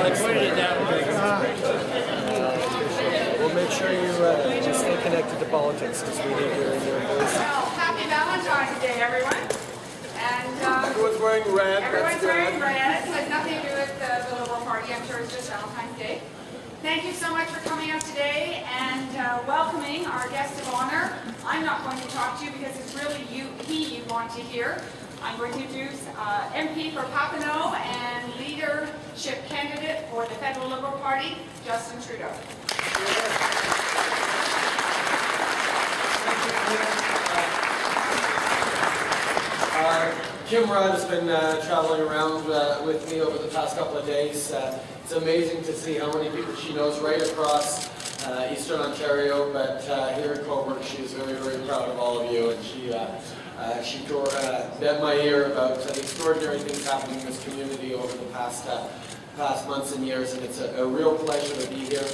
We'll make sure you stay connected to politics because we need your voice. Well, happy Valentine's Day, everyone. And everyone's wearing red. Everyone's wearing red. It has nothing to do with the Liberal Party. I'm sure it's just Valentine's Day. Thank you so much for coming out today and welcoming our guest of honor. I'm not going to talk to you because it's really you want to hear. I'm going to introduce MP for Papineau and leadership candidate for the Federal Liberal Party, Justin Trudeau. Kim Rudd has been traveling around with me over the past couple of days. It's amazing to see how many people she knows right across Eastern Ontario, but here in Cobourg she's very, very proud of all of you, and she bent my ear about the extraordinary things happening in this community over the past months and years, and it's a real pleasure to be here.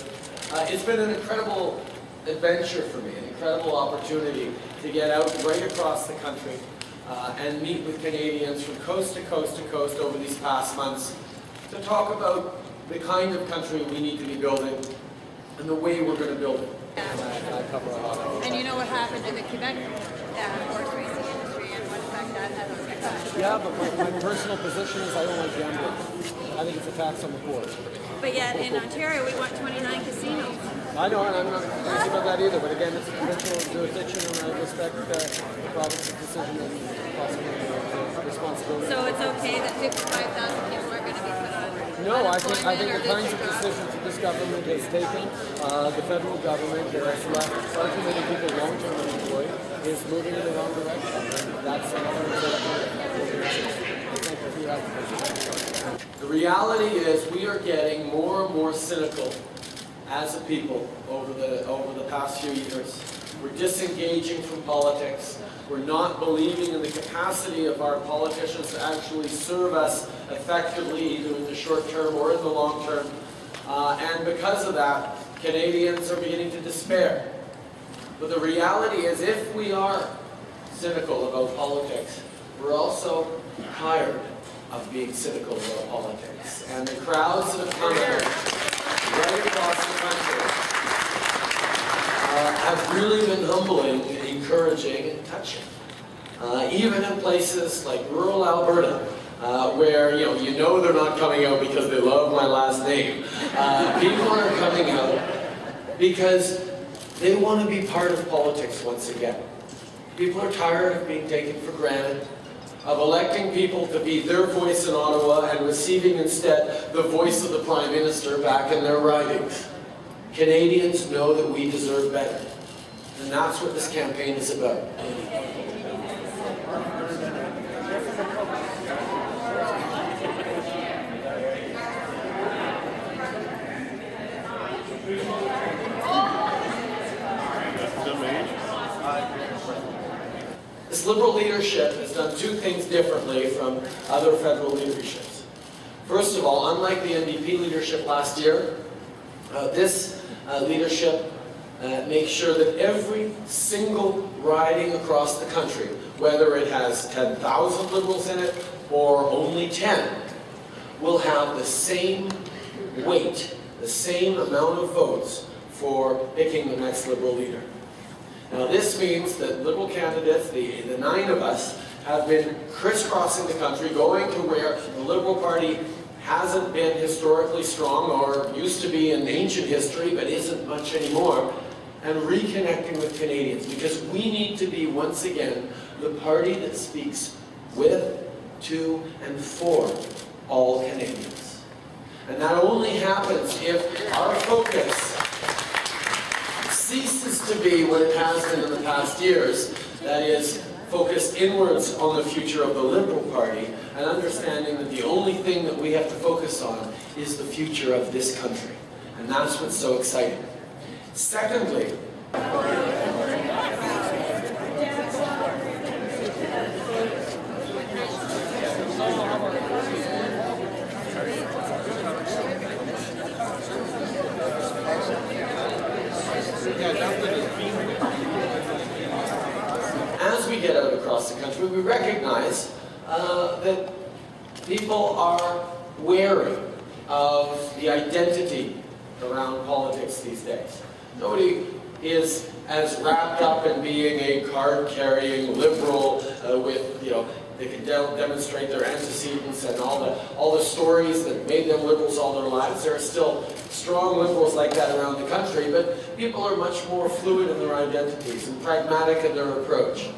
It's been an incredible adventure for me, an incredible opportunity to get out right across the country and meet with Canadians from coast to coast to coast over these past months to talk about the kind of country we need to be building and the way we're going to build it. And you know what happened in the Quebec horse racing industry and what effect that had on the country? Yeah, but my personal position is I don't like gambling. I think it's a tax on the poor. But yet in Ontario we want 29 casinos. I know, and I'm not crazy about that either, but again, it's a provincial jurisdiction and I respect the province's decision and possibly responsibility. So it's okay that 55,000 people are going to be put on No, I think the kinds of decisions that this government has taken, the federal government that has left far too many people long-term unemployed, is moving in the wrong direction. And that's another example of the reality is we are getting more and more cynical as a people over the past few years. We're disengaging from politics. We're not believing in the capacity of our politicians to actually serve us effectively, either in the short term or in the long term. And because of that, Canadians are beginning to despair. But the reality is, if we are cynical about politics, we're also tired of being cynical about politics. And the crowds that have come out right across the country have really been humbling, encouraging, and touching. Even in places like rural Alberta, where you know they're not coming out because they love my last name. People are coming out because they want to be part of politics once again. People are tired of being taken for granted, of electing people to be their voice in Ottawa and receiving instead the voice of the Prime Minister back in their ridings. Canadians know that we deserve better. And that's what this campaign is about. This Liberal leadership has done two things differently from other federal leaderships. First of all, unlike the NDP leadership last year, this leadership makes sure that every single riding across the country, whether it has 10,000 Liberals in it or only 10, will have the same weight, the same amount of votes for picking the next Liberal leader. Now this means that Liberal candidates, the 9 of us, have been crisscrossing the country, going to where the Liberal Party hasn't been historically strong or used to be in ancient history but isn't much anymore, and reconnecting with Canadians, because we need to be once again the party that speaks with, to, and for all Canadians. And that only happens if our focus ceases to be what it has been in the past years, that is, focused inwards on the future of the Liberal Party and understanding that the only thing that we have to focus on is the future of this country. And that's what's so exciting. Secondly, as we get out across the country, we recognize that people are wary of the identity around politics these days. Nobody is as wrapped up in being a card-carrying liberal with, you know, they can demonstrate their antecedents and all the stories that made them liberals all their lives. There are still strong liberals like that around the country, but people are much more fluid in their identities and pragmatic in their approach.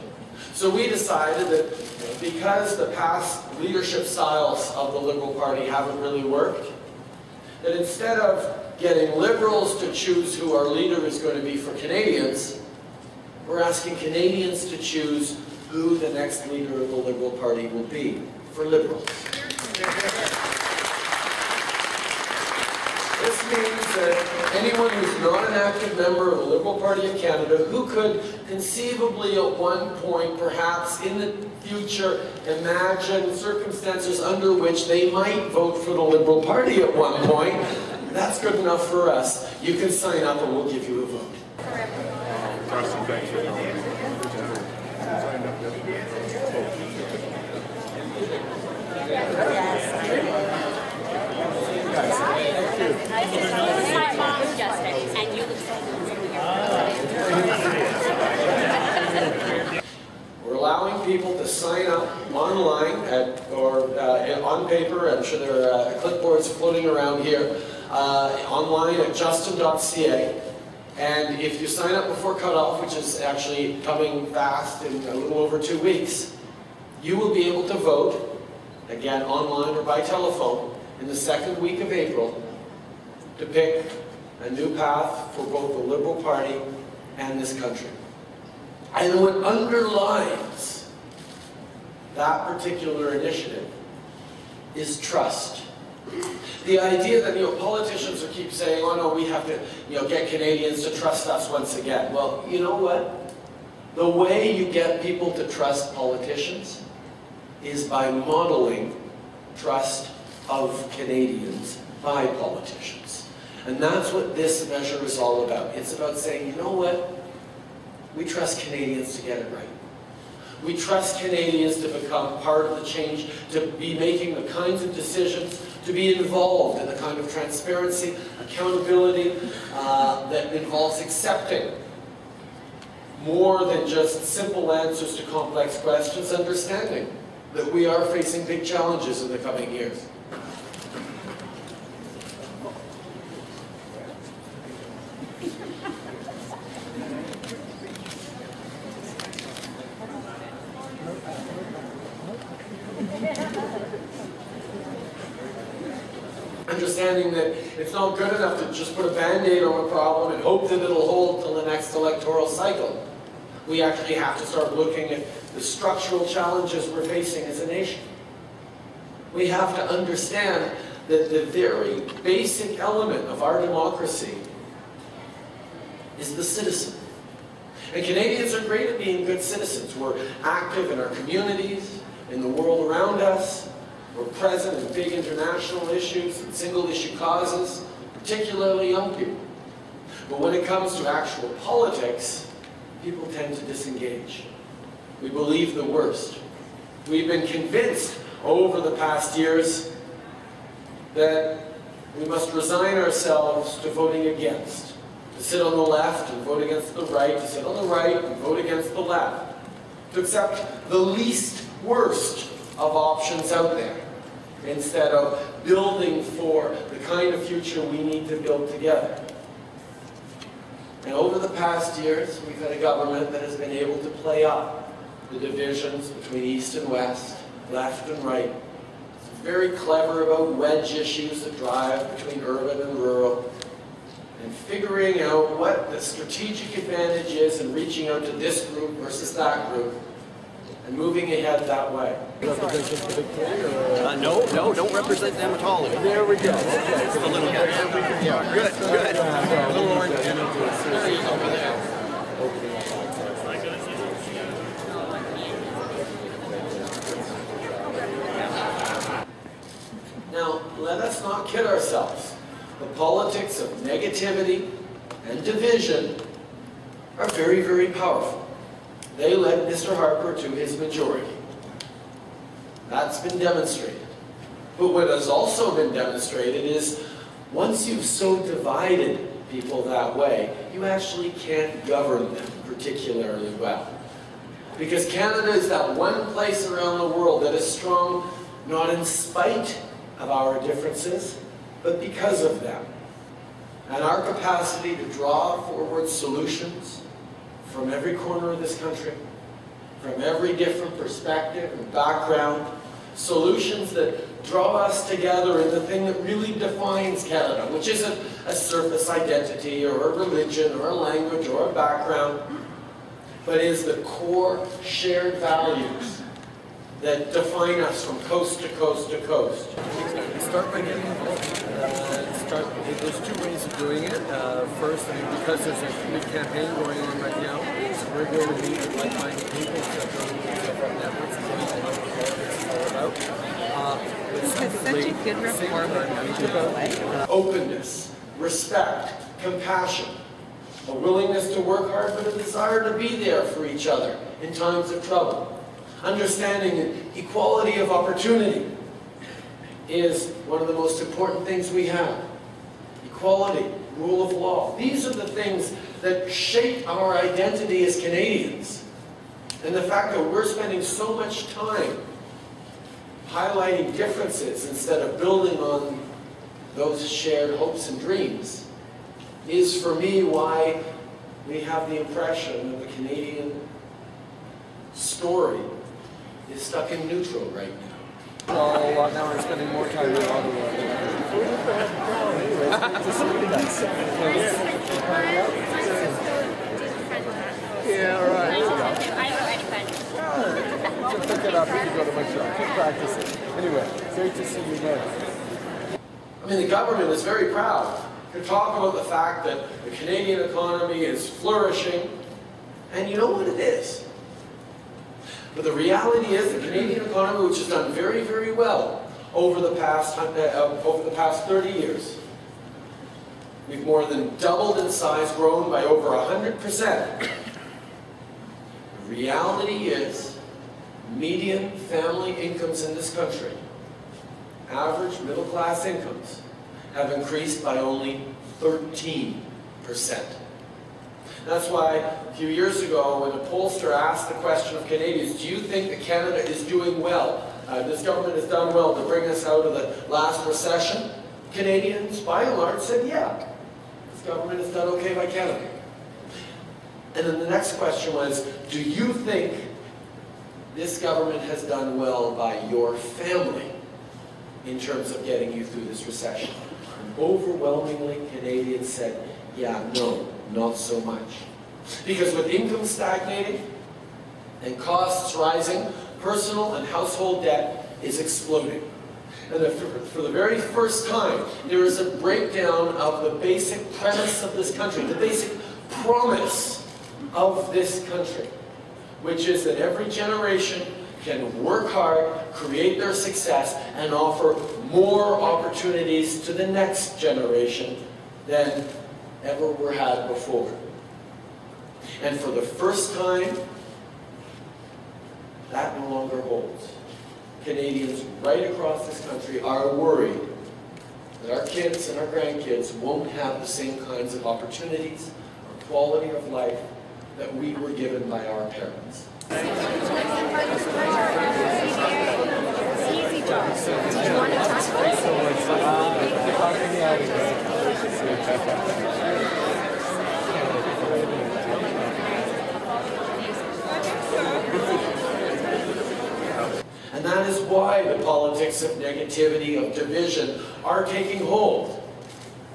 So we decided that because the past leadership styles of the Liberal Party haven't really worked, that instead of getting Liberals to choose who our leader is going to be for Canadians, we're asking Canadians to choose who the next leader of the Liberal Party will be for Liberals. This means that anyone who's not an active member of the Liberal Party of Canada, who could conceivably at one point, perhaps in the future, imagine circumstances under which they might vote for the Liberal Party at one point, that's good enough for us. You can sign up and we'll give you a vote. Carson, thanks for coming. We're allowing people to sign up online or on paper. I'm sure there are clipboards floating around here. Online at justin.ca. And if you sign up before cutoff, which is actually coming fast in a little over 2 weeks, you will be able to vote, again online or by telephone, in the second week of April to pick a new path for both the Liberal Party and this country. And what underlines that particular initiative is trust. The idea that, politicians will keep saying, oh no, we have to, get Canadians to trust us once again. Well, you know what? The way you get people to trust politicians is by modeling trust of Canadians by politicians. And that's what this measure is all about. It's about saying, you know what? We trust Canadians to get it right. We trust Canadians to become part of the change, to be making the kinds of decisions, to be involved in the kind of transparency, accountability that involves accepting more than just simple answers to complex questions, understanding that we are facing big challenges in the coming years. Understanding that it's not good enough to just put a band-aid on a problem and hope that it'll hold till the next electoral cycle. We actually have to start looking at the structural challenges we're facing as a nation. We have to understand that the very basic element of our democracy is the citizen. And Canadians are great at being good citizens. We're active in our communities, in the world around us. We're present in big international issues and single-issue causes, particularly young people. But when it comes to actual politics, people tend to disengage. We believe the worst. We've been convinced over the past years that we must resign ourselves to voting against, to sit on the left and vote against the right, to sit on the right and vote against the left, to accept the least worst of options out there, instead of building for the kind of future we need to build together. And over the past years, we've had a government that has been able to play up the divisions between East and West, left and right. It's very clever about wedge issues that drive between urban and rural, and figuring out what the strategic advantage is in reaching out to this group versus that group, and moving ahead that way. No, don't represent them at all. There we go. Okay. Just a little bit. Yeah, good. A little orange. Now, let us not kid ourselves. The politics of negativity and division are very, very powerful. They led Mr. Harper to his majority. That's been demonstrated. But what has also been demonstrated is once you've so divided people that way, you actually can't govern them particularly well. Because Canada is that one place around the world that is strong not in spite of our differences, but because of them. And our capacity to draw forward solutions from every corner of this country, from every different perspective and background, solutions that draw us together in the thing that really defines Canada, which isn't a surface identity or a religion or a language or a background, but is the core shared values that define us from coast to coast to coast. Start by getting involved. There's two ways of doing it. First, because there's a big campaign going on right now, so we're going to meet with like-minded people, several networks, and what politics is all about. It's such a good reform. Openness, respect, compassion, a willingness to work hard, but a desire to be there for each other in times of trouble. Understanding and equality of opportunity is one of the most important things we have. Equality, rule of law. These are the things that shape our identity as Canadians. And the fact that we're spending so much time highlighting differences instead of building on those shared hopes and dreams is, for me, why we have the impression that the Canadian story is stuck in neutral right now. Now we're spending more time in Ottawa. Yeah, right. I don't know any French. Just pick it up if you go to my shop. Keep practicing. Anyway, great to see you there. I mean, the government is very proud to talk about the fact that the Canadian economy is flourishing, and you know what it is. But the reality is the Canadian economy, which has done very, very well over the past 30 years, we've more than doubled in size, grown by over 100%. The reality is median family incomes in this country, average middle-class incomes, have increased by only 13%. That's why a few years ago, when a pollster asked the question of Canadians, do you think that Canada is doing well? This government has done well to bring us out of the last recession? Canadians, by and large, said, yeah, this government has done okay by Canada. And then the next question was, do you think this government has done well by your family in terms of getting you through this recession? And overwhelmingly, Canadians said, yeah, no, not so much. Because with income stagnating and costs rising, personal and household debt is exploding. And for the very first time, there is a breakdown of the basic premise of this country, the basic promise of this country, which is that every generation can work hard, create their success, and offer more opportunities to the next generation than ever were had before. And for the first time, that no longer holds. Canadians right across this country are worried that our kids and our grandkids won't have the same kinds of opportunities or quality of life that we were given by our parents. Easy job. Do you want to talk And that is why the politics of negativity, of division, are taking hold.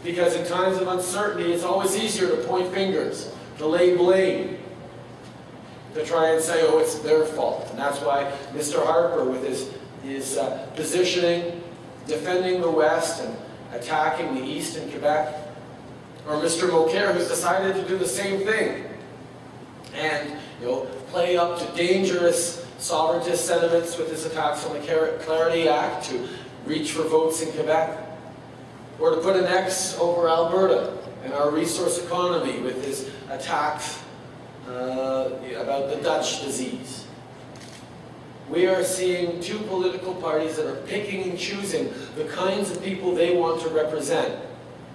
Because in times of uncertainty, it's always easier to point fingers, to lay blame, to try and say, oh, it's their fault. And that's why Mr. Harper, with his positioning, defending the West and attacking the East in Quebec, or Mr. Mulcair, who's decided to do the same thing and play up to dangerous sovereigntist sentiments with his attacks on the Clarity Act to reach for votes in Quebec, or to put an X over Alberta and our resource economy with his attacks about the Dutch disease. We are seeing two political parties that are picking and choosing the kinds of people they want to represent.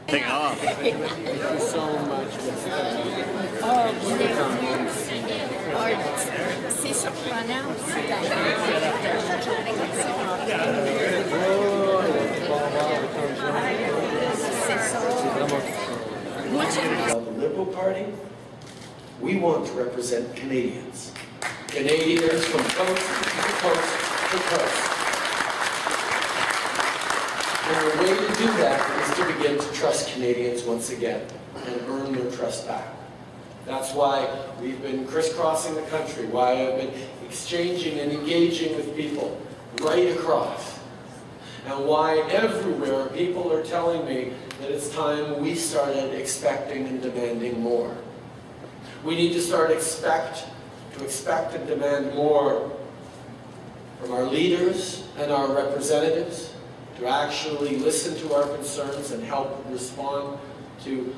Take off. Thank you so much. C'est surprenant. The Liberal Party, we want to represent Canadians. Canadians from coast to coast to coast. And the way to do that is to begin to trust Canadians once again and earn their trust back. That's why we've been crisscrossing the country, why I've been exchanging and engaging with people right across, and why everywhere people are telling me that it's time we started expecting and demanding more. We need to start expect and demand more from our leaders and our representatives, to actually listen to our concerns and help respond to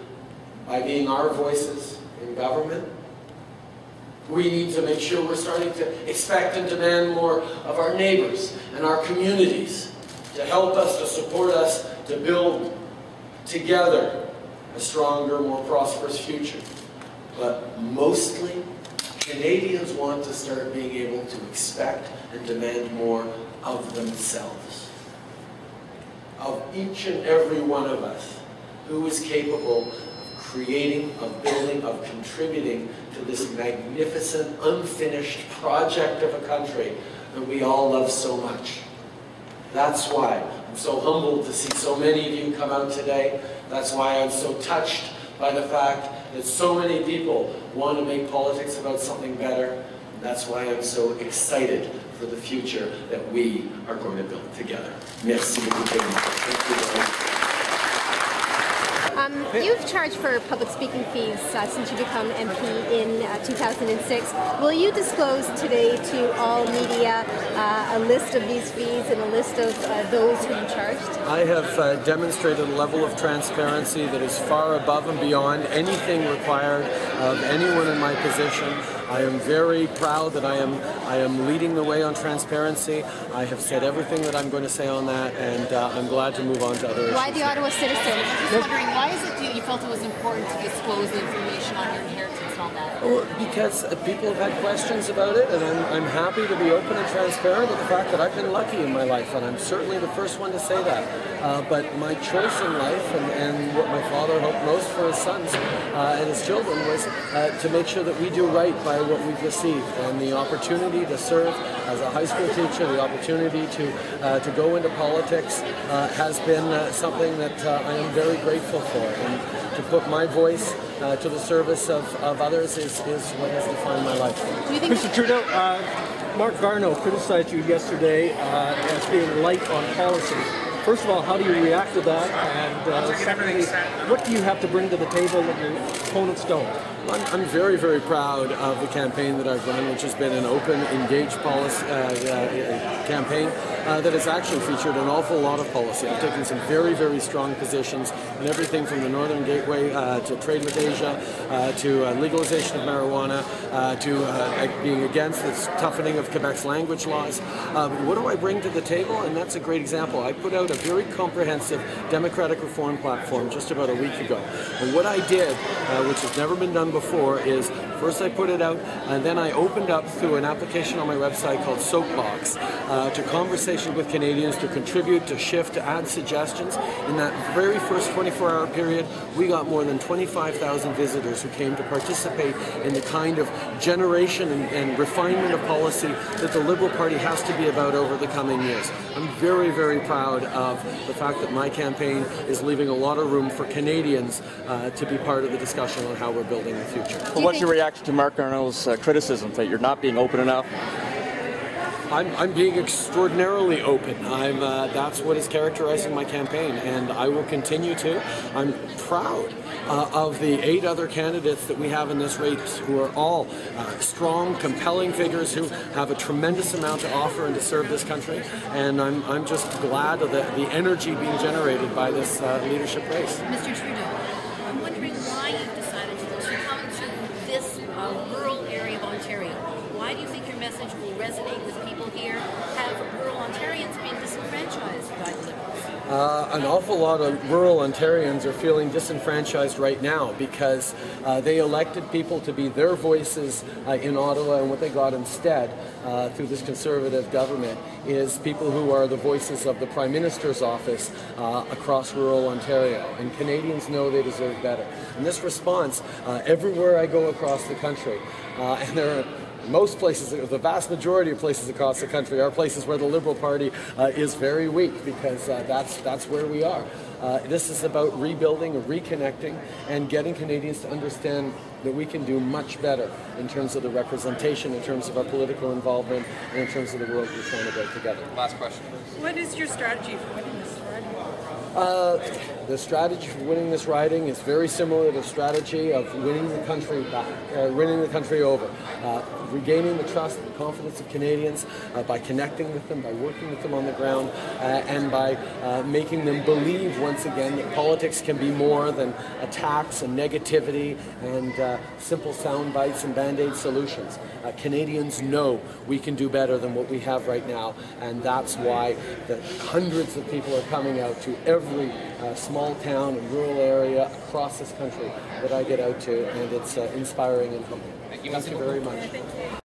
by being our voices in government. We need to make sure we're starting to expect and demand more of our neighbors and our communities to help us, to support us, to build together a stronger, more prosperous future. But mostly, Canadians want to start being able to expect and demand more of themselves. Of each and every one of us who is capable of creating, of building, of contributing to this magnificent, unfinished project of a country that we all love so much. That's why I'm so humbled to see so many of you come out today. That's why I'm so touched by the fact that so many people want to make politics about something better. That's why I'm so excited for the future that we are going to build together. Merci beaucoup. Thank you very much. You've charged for public speaking fees since you become MP in 2006. Will you disclose today to all media a list of these fees and a list of those who you charged? I have demonstrated a level of transparency that is far above and beyond anything required of anyone in my position. I am very proud that I am leading the way on transparency. I have said everything that I'm going to say on that, and I'm glad to move on to other issues. Why the Ottawa Citizen? Just wondering, why is it you felt it was important to disclose the information on your inheritance and all that? Well, because people have had questions about it, and I'm happy to be open and transparent with the fact that I've been lucky in my life, and I'm certainly the first one to say that. But my choice in life, and what my father hoped most for his sons and his children, was to make sure that we do right by what we've received, and the opportunity to serve as a high school teacher, the opportunity to go into politics has been something that I am very grateful for, and to put my voice to the service of others is what has defined my life. Mr. Trudeau, Mark Garneau criticized you yesterday as being light on policy. First of all, how do you react to that? And secondly, what do you have to bring to the table that your opponents don't? I'm very, very proud of the campaign that I've run, which has been an open, engaged policy campaign that has actually featured an awful lot of policy. I've taken some very, very strong positions in everything from the Northern Gateway to trade with Asia, to legalization of marijuana, to being against the toughening of Quebec's language laws. What do I bring to the table? And that's a great example. I put out a very comprehensive democratic reform platform just about a week ago. And what I did, which has never been done before, is first I put it out, and then I opened up through an application on my website called Soapbox to conversation with Canadians to contribute, to shift, to add suggestions. In that very first 24-hour period, we got more than 25,000 visitors who came to participate in the kind of generation and refinement of policy that the Liberal Party has to be about over the coming years. I'm very, very proud of the fact that my campaign is leaving a lot of room for Canadians to be part of the discussion on how we're building the future. Well, what's your reaction to Mark Garneau's criticism that you're not being open enough? I'm being extraordinarily open. That's what is characterizing my campaign, and I will continue to. I'm proud of the 8 other candidates that we have in this race, who are all strong, compelling figures who have a tremendous amount to offer and to serve this country. And I'm just glad of the energy being generated by this leadership race. Mr. Trudeau, I'm wondering why you've decided to come to this rural area of Ontario. Why do you think your message will resonate with people here? An awful lot of rural Ontarians are feeling disenfranchised right now because they elected people to be their voices in Ottawa, and what they got instead through this Conservative government is people who are the voices of the Prime Minister's office across rural Ontario. And Canadians know they deserve better. In this response, everywhere I go across the country, and there are most places, the vast majority of places across the country are places where the Liberal Party is very weak, because that's where we are. This is about rebuilding, reconnecting, and getting Canadians to understand that we can do much better in terms of the representation, in terms of our political involvement, and in terms of the world we're trying to build together. Last question. What is your strategy for winning this riding? The strategy for winning this riding is very similar to the strategy of winning the country back, winning the country over. Regaining the trust and confidence of Canadians by connecting with them, by working with them on the ground, and by making them believe once again that politics can be more than attacks and negativity and simple sound bites and band-aid solutions. Canadians know we can do better than what we have right now, and that's why the hundreds of people are coming out to every small town and rural area across this country that I get out to, and it's inspiring and humbling. Thank you very much.